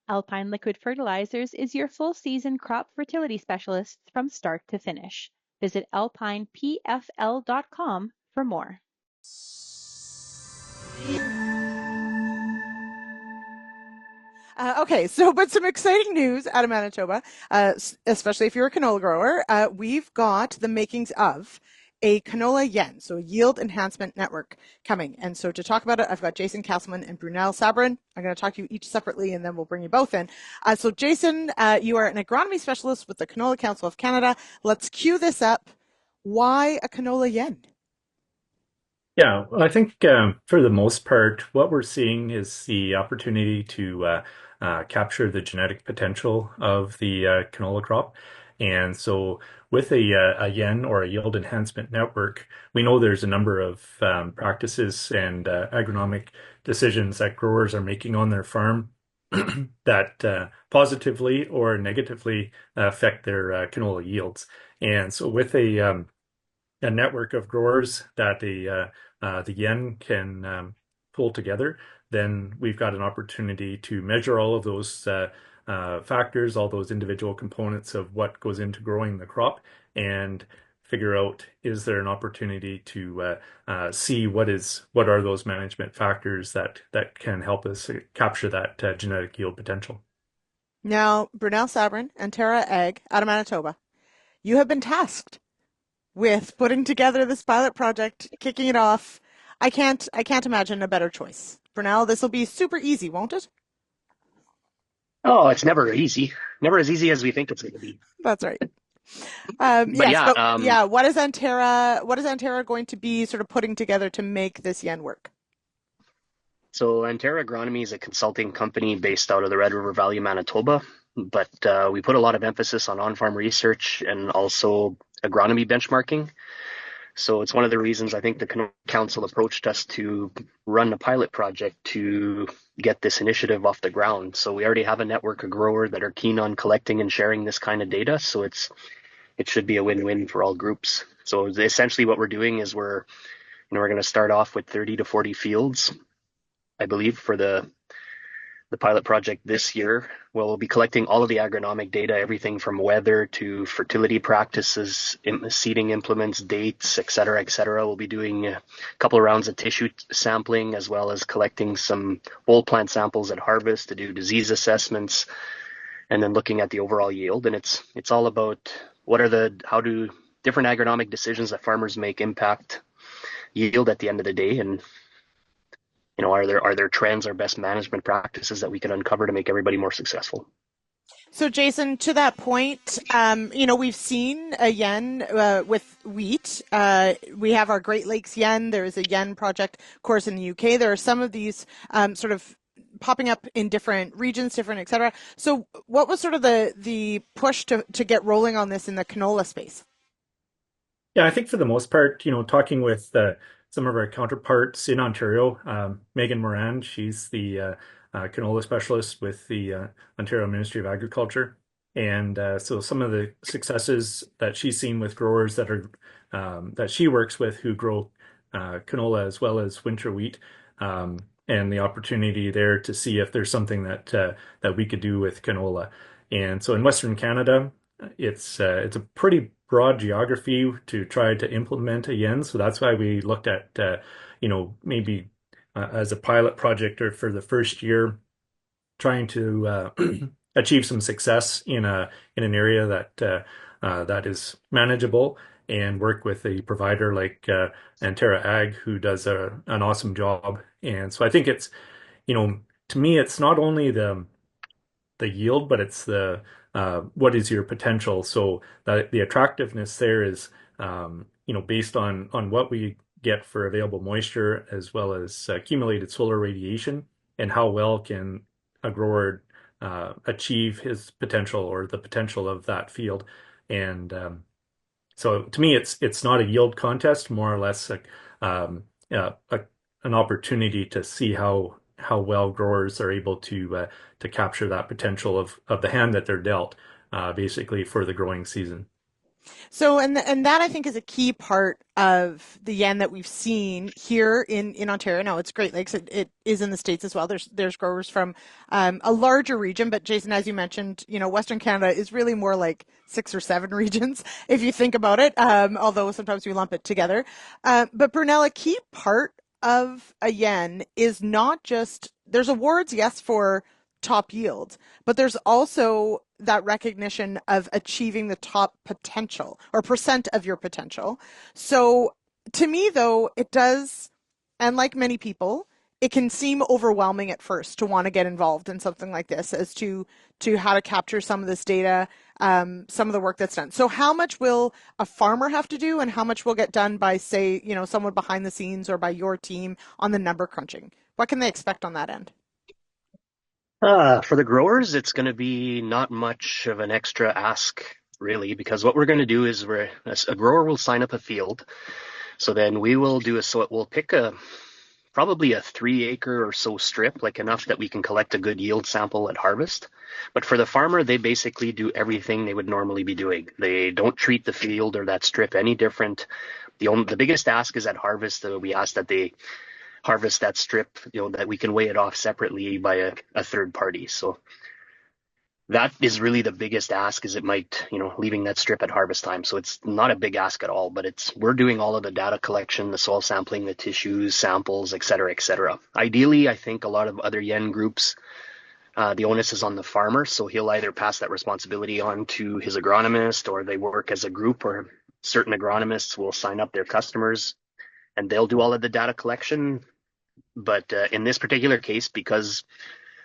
Alpine Liquid Fertilizers is your full season crop fertility specialist from start to finish. Visit alpinepfl.com for more. Okay, so but some exciting news out of Manitoba, especially if you're a canola grower. We've got the makings of a canola yen, so a yield enhancement network coming. And so to talk about it, I've got Jason Castleman and Brunel Sabourin. I'm going to talk to you each separately, and then we'll bring you both in. So Jason, you are an agronomy specialist with the Canola Council of Canada. Let's cue this up. Why a canola yen? Yeah, I think for the most part, what we're seeing is the opportunity to capture the genetic potential of the canola crop. And so with a yen or a yield enhancement network, we know there's a number of practices and agronomic decisions that growers are making on their farm that positively or negatively affect their canola yields. And so with a network of growers that the yen can pull together, then we've got an opportunity to measure all of those factors, all those individual components of what goes into growing the crop, and figure out, is there an opportunity to see what are those management factors that can help us capture that genetic yield potential. Now, Brunel Sabourin, Antara Ag, out of Manitoba, you have been tasked with putting together this pilot project, kicking it off. I can't imagine a better choice. For now, this will be super easy, won't it? Oh, it's never easy. Never as easy as we think it's going to be. That's right. But Yes, yeah, but yeah, what is Antara going to be sort of putting together to make this yen work? so Antara Agronomy is a consulting company based out of the Red River Valley, Manitoba. But we put a lot of emphasis on on-farm research and also agronomy benchmarking. So it's one of the reasons I think the Canola Council approached us to run a pilot project to get this initiative off the ground. So we already have a network of growers that are keen on collecting and sharing this kind of data. So it should be a win-win for all groups. So essentially what we're doing is we're going to start off with 30 to 40 fields, I believe, for the pilot project this year. We'll be collecting all of the agronomic data, everything from weather to fertility practices, seeding implements, dates, et cetera, et cetera. We'll be doing a couple of rounds of tissue sampling, as well as collecting some old plant samples at harvest to do disease assessments, and then looking at the overall yield. And it's all about how do different agronomic decisions that farmers make impact yield at the end of the day. And are there trends or best management practices that we can uncover to make everybody more successful? So, Jason, to that point, we've seen a yen with wheat. We have our Great Lakes yen. There is a yen project, of course, in the UK. There are some of these sort of popping up in different regions, different, et cetera. So, what was sort of the push to get rolling on this in the canola space? Yeah, I think for the most part, talking with some of our counterparts in Ontario, Megan Moran, she's the canola specialist with the Ontario Ministry of Agriculture. And so some of the successes that she's seen with growers that she works with who grow canola as well as winter wheat, and the opportunity there to see if there's something that we could do with canola. And so in Western Canada, it's a pretty broad geography to try to implement a yen. So that's why we looked at maybe as a pilot project or for the first year, trying to achieve some success in an area that is manageable, and work with a provider like Antara Ag, who does an awesome job. And so I think to me, it's not only the yield, but it's the what is your potential. So the attractiveness there is based on what we get for available moisture as well as accumulated solar radiation, and how well can a grower achieve his potential or the potential of that field. And so to me, it's not a yield contest, more or less an opportunity to see how well growers are able to capture that potential of the hand that they're dealt, basically for the growing season. So, and that I think is a key part of the yen that we've seen here in Ontario. Now, it's Great Lakes. It is in the States as well. There's growers from a larger region, but Jason, as you mentioned, Western Canada is really more like 6 or 7 regions if you think about it. Although sometimes we lump it together. But Brunel, a key part of a yen is not just there's awards, yes, for top yield, but there's also that recognition of achieving the top potential or percent of your potential. So to me, though, it does, and like many people, it can seem overwhelming at first to want to get involved in something like this as to how to capture some of this data, some of the work that's done. So how much will a farmer have to do and how much will get done by, say, someone behind the scenes or by your team on the number crunching? What can they expect on that end? For the growers, it's going to be not much of an extra ask, really, because what we're going to do is a grower will sign up a field. So then we'll pick probably a 3 acre or so strip, like enough that we can collect a good yield sample at harvest. But for the farmer, they basically do everything they would normally be doing. They don't treat the field or that strip any different. The biggest ask is at harvest. We ask that they harvest that strip, that we can weigh it off separately by a third party. So that is really the biggest ask, is it might, leaving that strip at harvest time. So it's not a big ask at all, but we're doing all of the data collection, the soil sampling, the tissues, samples, et cetera, et cetera. Ideally, I think a lot of other yen groups, the onus is on the farmer. So he'll either pass that responsibility on to his agronomist, or they work as a group, or certain agronomists will sign up their customers and they'll do all of the data collection. But in this particular case, because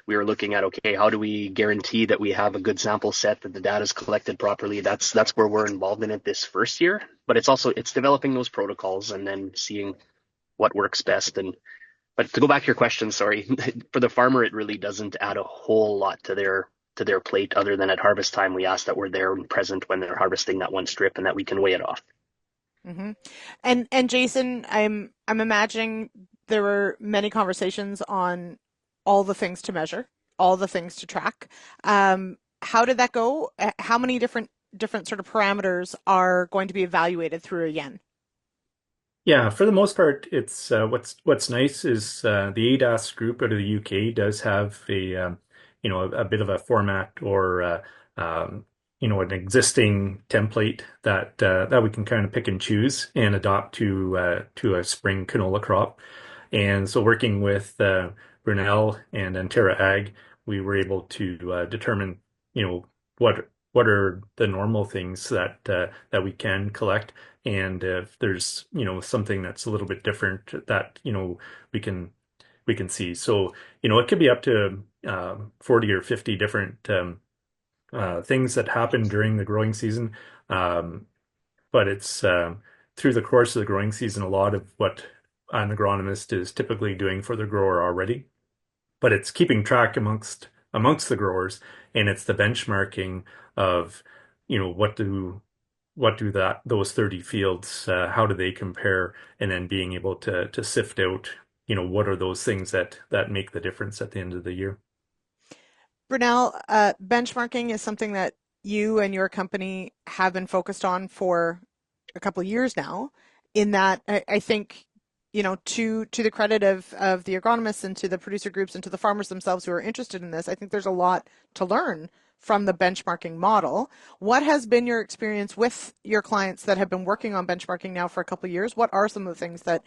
we were looking at, okay, how do we guarantee that we have a good sample set, that the data is collected properly? That's where we're involved in it this first year. But it's developing those protocols and then seeing what works best. But to go back to your question, sorry, for the farmer, it really doesn't add a whole lot to their plate, other than at harvest time we ask that we're there and present when they're harvesting that one strip and that we can weigh it off. Mm-hmm. And Jason, I'm imagining there were many conversations on all the things to measure, all the things to track. How did that go? How many different sort of parameters are going to be evaluated through a yen? Yeah, for the most part, it's what's nice is the ADAS group out of the UK does have a bit of a format or an existing template that we can kind of pick and choose and adopt to a spring canola crop. And so working with Brunel and Antara Ag, we were able to determine, what are the normal things that we can collect, and if there's, something that's a little bit different that, we can see. So, it could be up to 40 or 50 different things that happen during the growing season. But it's through the course of the growing season, a lot of what an agronomist is typically doing for the grower already. But it's keeping track amongst the growers, and it's the benchmarking of, what do those 30 fields, how do they compare, and then being able to sift out, what are those things that make the difference at the end of the year. Brunel, benchmarking is something that you and your company have been focused on for a couple of years now. In that, I think, to the credit of the agronomists and to the producer groups and to the farmers themselves who are interested in this, I think there's a lot to learn from the benchmarking model. What has been your experience with your clients that have been working on benchmarking now for a couple of years? What are some of the things that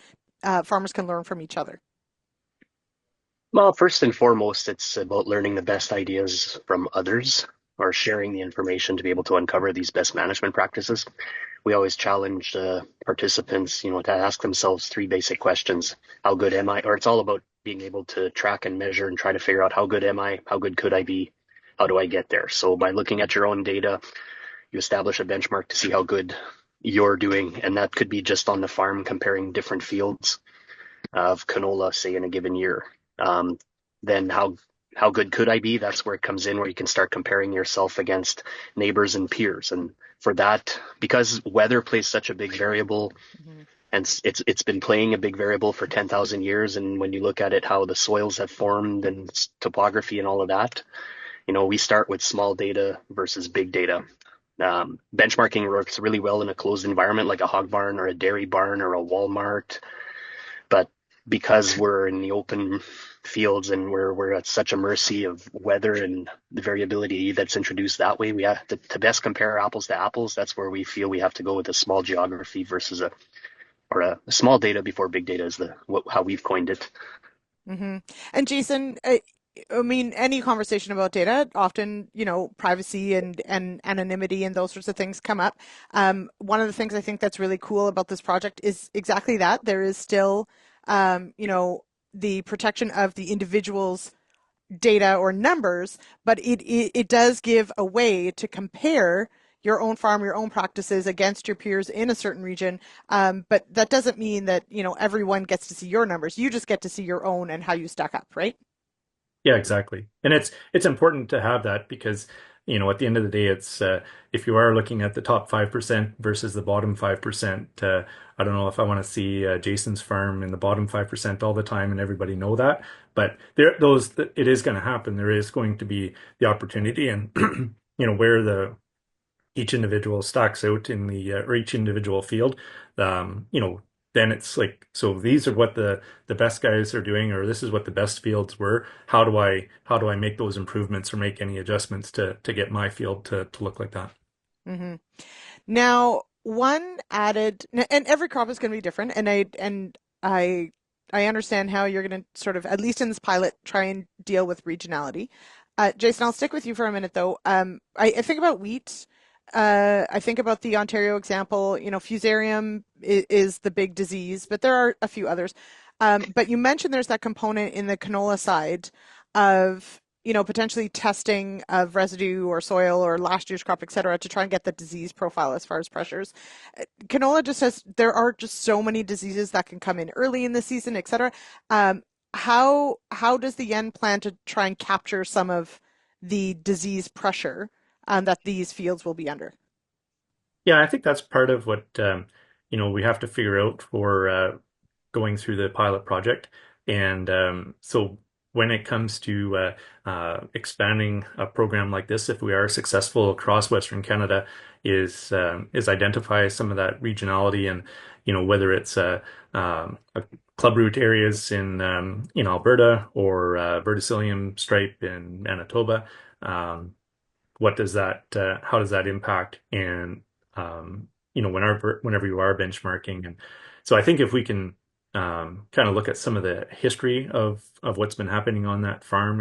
farmers can learn from each other? Well, first and foremost, it's about learning the best ideas from others, or sharing the information to be able to uncover these best management practices. We always challenge participants, to ask themselves 3 basic questions. How good am I? Or it's all about being able to track and measure and try to figure out, how good am I? How good could I be? How do I get there? So by looking at your own data, you establish a benchmark to see how good you're doing. And that could be just on the farm, comparing different fields of canola, say, in a given year. Then how good could I be? That's where it comes in, where you can start comparing yourself against neighbors and peers. And for that, because weather plays such a big variable, Mm-hmm. and it's been playing a big variable for 10,000 years. And when you look at it, how the soils have formed and topography and all of that, we start with small data versus big data. Benchmarking works really well in a closed environment like a hog barn or a dairy barn or a Walmart, but because we're in the open fields and we're at such a mercy of weather and the variability that's introduced that way, we have to best compare apples to apples. That's where we feel we have to go with a small geography versus a small data before big data is how we've coined it. Mm-hmm. And Jason, I mean, any conversation about data, often, privacy and anonymity and those sorts of things come up. One of the things I think that's really cool about this project is exactly that. There is still, the protection of the individual's data or numbers, but it does give a way to compare your own farm, your own practices against your peers in a certain region. But that doesn't mean that, everyone gets to see your numbers. You just get to see your own and how you stack up, right? Yeah, exactly. And it's important to have that because, at the end of the day, it's if you are looking at the top 5% versus the bottom 5%, I don't know if I want to see Jason's farm in the bottom 5% all the time and everybody know that, but it is going to happen. There is going to be the opportunity and where the each individual stocks out in the or each individual field, then it's like, so these are what the best guys are doing, or this is what the best fields were. How do I make those improvements or make any adjustments to get my field to look like that? Hmm. Now, one added, and every crop is going to be different, and I understand how you're going to sort of, at least in this pilot, try and deal with regionality. Jason, I'll stick with you for a minute though. I think about wheat. I think about the Ontario example. Fusarium is the big disease, but there are a few others. But you mentioned there's that component in the canola side of potentially testing of residue or soil or last year's crop, et cetera, to try and get the disease profile as far as pressures. Canola just says there are just so many diseases that can come in early in the season, et cetera. How does the Yen plan to try and capture some of the disease pressure that these fields will be under? Yeah, I think that's part of what we have to figure out for going through the pilot project. And so when it comes to expanding a program like this, if we are successful across Western Canada, is identify some of that regionality and whether it's a club root areas in Alberta or verticillium stripe in Manitoba. Um, how does that impact and whenever you are benchmarking. And so I think if we can kind of look at some of the history of what's been happening on that farm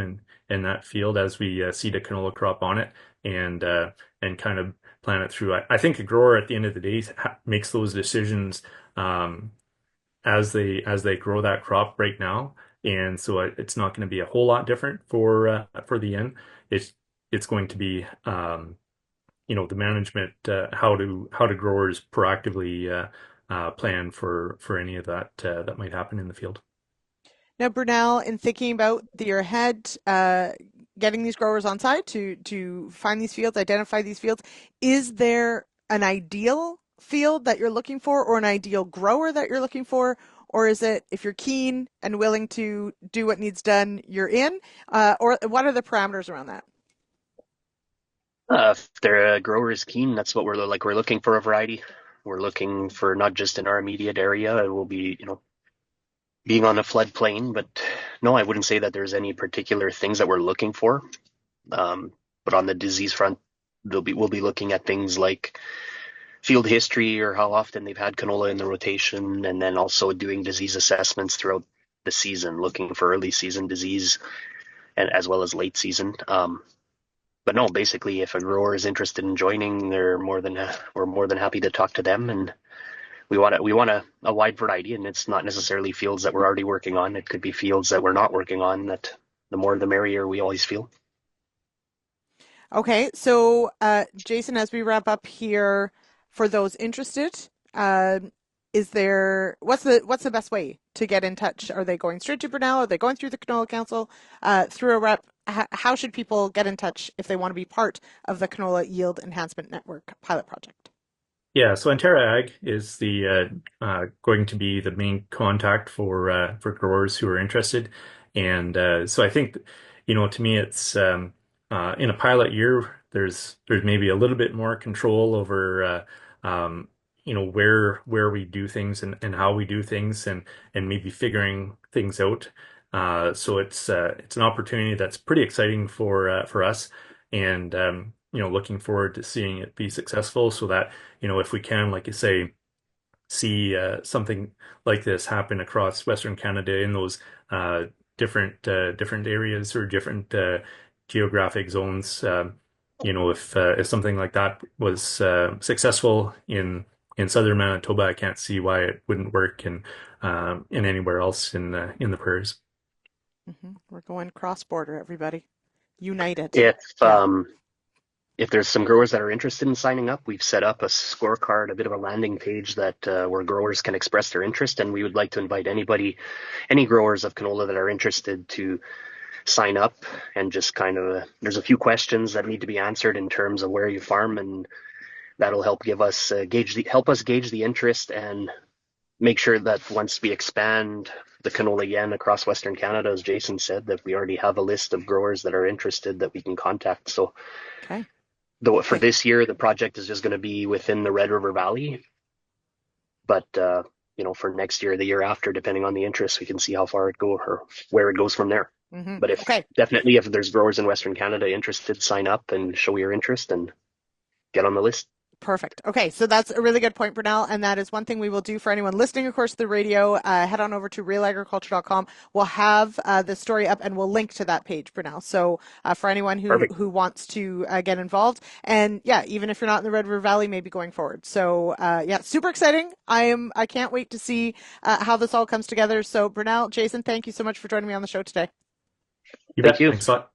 and that field as we seed a canola crop on it and kind of plan it through. I think a grower at the end of the day makes those decisions as they grow that crop right now. And so it's not going to be a whole lot different for the end. It's it's going to be the management, how do growers proactively plan for any of that that might happen in the field. Now, Brunel, in thinking about the year ahead, getting these growers on site to find these fields, identify these fields, is there an ideal field that you're looking for or an ideal grower that you're looking for? Or is it if you're keen and willing to do what needs done, you're in? Or what are the parameters around that? If the grower is keen, that's what we're like. We're looking for a variety. We're looking for not just in our immediate area. It will be, being on a floodplain, but no, I wouldn't say that there's any particular things that we're looking for. But on the disease front, we'll be looking at things like field history or how often they've had canola in the rotation, and then also doing disease assessments throughout the season, looking for early season disease and as well as late season. But no, basically, if a grower is interested in joining, we're more than happy to talk to them, and we want a wide variety, and it's not necessarily fields that we're already working on. It could be fields that we're not working on. That the more the merrier. We always feel. Okay, so Jason, as we wrap up here, for those interested, uh, what's the best way to get in touch? Are they going straight to Brunel? Are they going through the Canola Council, through a rep? How should people get in touch if they want to be part of the Canola Yield Enhancement Network pilot project? Yeah, so Antara Ag is the going to be the main contact for growers who are interested, and so I think to me it's in a pilot year, there's maybe a little bit more control over where we do things and how we do things and maybe figuring things out. So it's an opportunity that's pretty exciting for us, and looking forward to seeing it be successful. So that if we can, like you say, see something like this happen across Western Canada in those uh, different areas or different geographic zones. If something like that was successful in southern Manitoba, I can't see why it wouldn't work in anywhere else in the prairies. We're going cross-border, everybody. United. If Yeah. if there's some growers that are interested in signing up, we've set up a scorecard, a bit of a landing page that where growers can express their interest, and we would like to invite any growers of canola that are interested to sign up and just kind of there's a few questions that need to be answered in terms of where you farm, and that'll help give us help us gauge the interest and make sure that once we expand the canola yen across Western Canada, as Jason said, that we already have a list of growers that are interested that we can contact. So Okay. though for Okay. this year, the project is just going to be within the Red River Valley, but for next year, the year after, depending on the interest, we can see how far it goes or where it goes from there. But Okay. if there's growers in Western Canada interested, sign up and show your interest and get on the list. Perfect. Okay, so that's a really good point, Brunel, and that is one thing we will do for anyone listening, of course, to the radio. Head on over to realagriculture.com. We'll have the story up, and we'll link to that page, Brunel. So for anyone Perfect. who wants to get involved, and yeah, even if you're not in the Red River Valley, maybe going forward. So yeah, super exciting. I can't wait to see how this all comes together. So Brunel, Jason, thank you so much for joining me on the show today. You Thank bet. you. Thanks a lot.